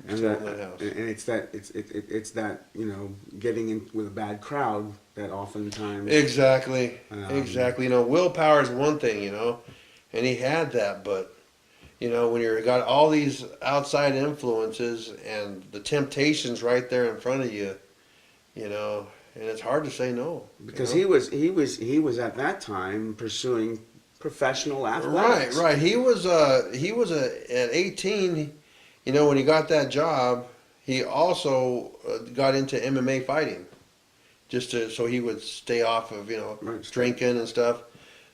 And Still in that house. it's that getting in with a bad crowd that oftentimes Exactly. um, Exactly. Willpower is one thing, and he had that, but when you're got all these outside influences and the temptations right there in front of you, and it's hard to say no. because he was at that time pursuing professional Right, athletics. right. He was at 18. When he got that job, he also got into MMA fighting, just so he would stay off of Right. drinking and stuff.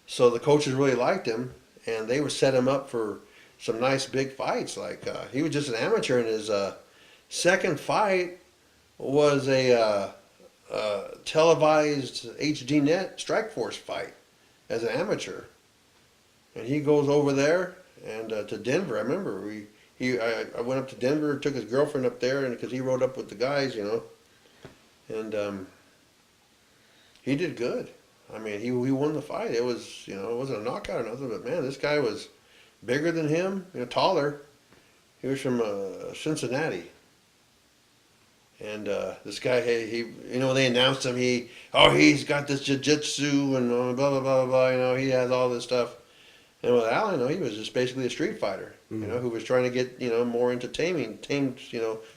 So the coaches really liked him, and they would set him up for some nice big fights. Like he was just an amateur, and his second fight was a televised HD Net Strikeforce fight as an amateur. And he goes over there and to Denver. I remember I went up to Denver, took his girlfriend up there, and because he rode up with the guys, and he did good. I mean, he won the fight. It was it wasn't a knockout or nothing, but man, this guy was bigger than him, taller. He was from Cincinnati. And this guy, when they announced him, he's got this jiu-jitsu and blah, blah, blah, blah, he has all this stuff. And with Allen, he was just basically a street fighter, who was trying to get, more into tamed,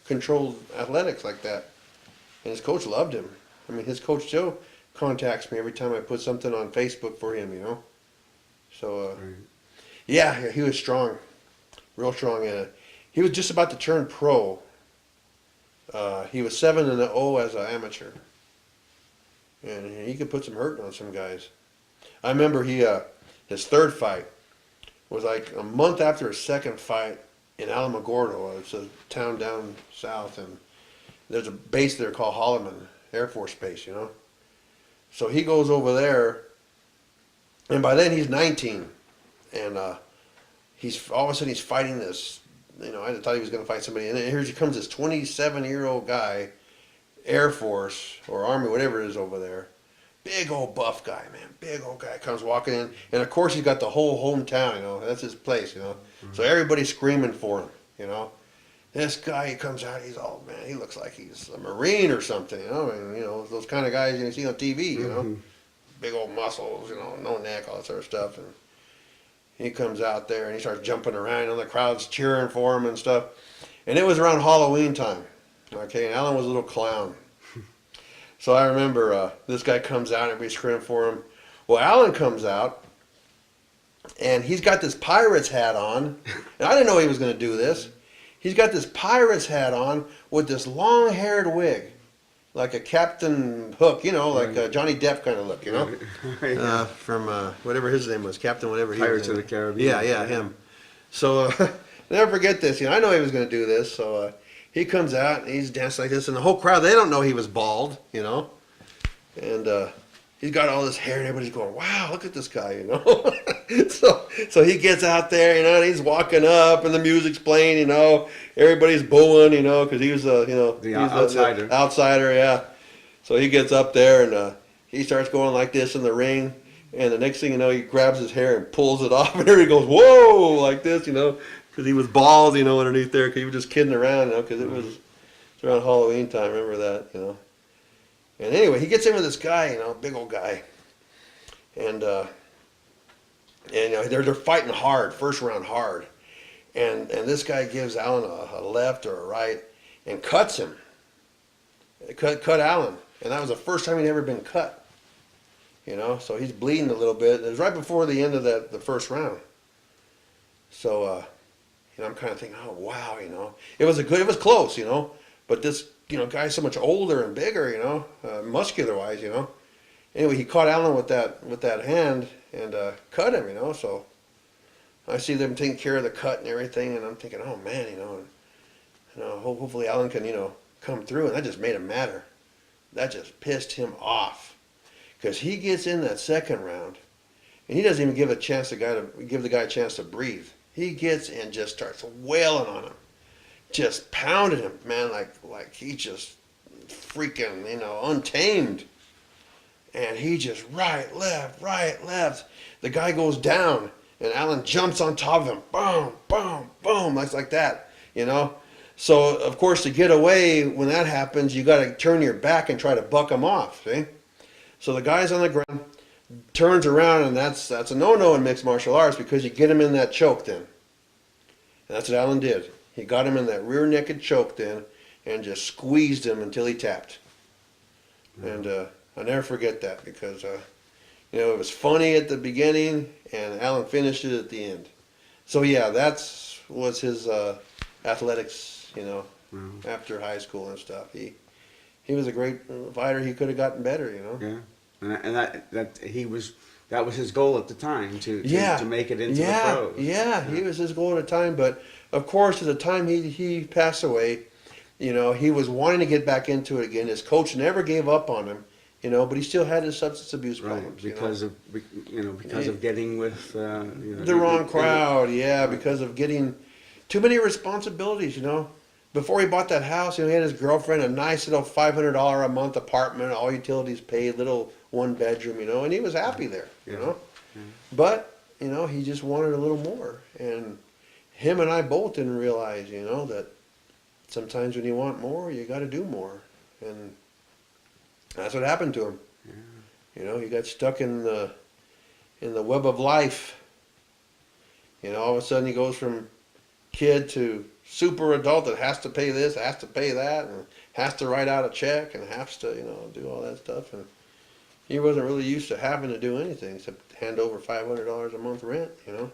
controlled athletics like that. And his coach loved him. I mean, his coach Joe contacts me every time I put something on Facebook for him, So, Right. yeah, he was strong, real strong. And he was just about to turn pro. He was 7-0 as an amateur. And he could put some hurt on some guys. I remember his third fight was like a month after his second fight in Alamogordo. It's a town down south, and there's a base there called Holloman Air Force Base, So he goes over there, and by then he's 19, and he's all of a sudden he's fighting this. I thought he was going to fight somebody, and then here comes this 27-year-old guy, Air Force or Army, whatever it is over there. Big old buff guy, man. Big old guy comes walking in, and of course he's got the whole hometown. That's his place, So everybody's screaming for him, This guy, he comes out, he's all, man, he looks like he's a Marine or something, those kind of guys you see on TV, Big old muscles, no neck, all that sort of stuff. And he comes out there and he starts jumping around, and the crowd's cheering for him and stuff. And it was around Halloween time, okay, and Alan was a little clown. So I remember this guy comes out and everybody's screaming for him. Well, Alan comes out, and he's got this pirate's hat on, and I didn't know he was going to do this. He's got this pirate's hat on with this long-haired wig, like a Captain Hook, like a Johnny Depp kind of look, Right. from whatever his name was, Captain whatever he Pirates was. of the Caribbean. Yeah, him. So never forget this. I know he was going to do this, so he comes out and he's dancing like this, and the whole crowd, they don't know he was bald, and he's got all this hair, and everybody's going, wow, look at this guy, So he gets out there, and he's walking up, and the music's playing, everybody's booing, because he was The outsider. The outsider, yeah. So he gets up there, and he starts going like this in the ring, and the next thing you know, he grabs his hair and pulls it off, and everybody goes, whoa, like this, because he was bald, underneath there, because he was just kidding around, because it's around Halloween time, remember that, And anyway, he gets in with this guy, big old guy, and they're fighting hard, first round hard, and this guy gives Alan a left or a right, and cuts him. Cut Alan, and that was the first time he'd ever been cut. So he's bleeding a little bit. It was right before the end of the first round. So I'm kind of thinking, oh wow, it was close, but this guy's so much older and bigger, muscular wise, Anyway, he caught Alan with that hand and cut him, So I see them taking care of the cut and everything, and I'm thinking, oh man, hopefully Alan can come through, and that just made him madder. That just pissed him off, because he gets in that second round, and he doesn't even give the guy a chance to breathe. He gets and just starts wailing on him, just pounding him, man, like he just freaking, untamed. And he just right, left. The guy goes down, and Alan jumps on top of him, boom, boom, boom, like that, So of course, to get away when that happens, you got to turn your back and try to buck them off. See? So the guy's on the ground, turns around, and that's a no-no in mixed martial arts because you get him in that choke then. And that's what Allen did. He got him in that rear naked choke then, and just squeezed him until he tapped. And I'll never forget that because it was funny at the beginning, and Allen finished it at the end. So yeah, that's was his athletics. After high school and stuff, he was a great fighter. He could have gotten better. Yeah, and that was his goal at the time to make it into the pros. Yeah, he was his goal at the time. But of course, at the time he passed away, he was wanting to get back into it again. His coach never gave up on him, but he still had his substance abuse problems. Because of getting with the wrong crowd. Yeah, because of getting too many responsibilities. Before he bought that house, he had his girlfriend, a nice little $500 a month apartment, all utilities paid, little 1 bedroom, and he was happy there, But, he just wanted a little more. And him and I both didn't realize, that sometimes when you want more, you got to do more. And that's what happened to him. Yeah. He got stuck in the web of life. All of a sudden he goes from kid to super adult that has to pay this, has to pay that, and has to write out a check, and has to, do all that stuff. And he wasn't really used to having to do anything except hand over $500 a month rent, Right.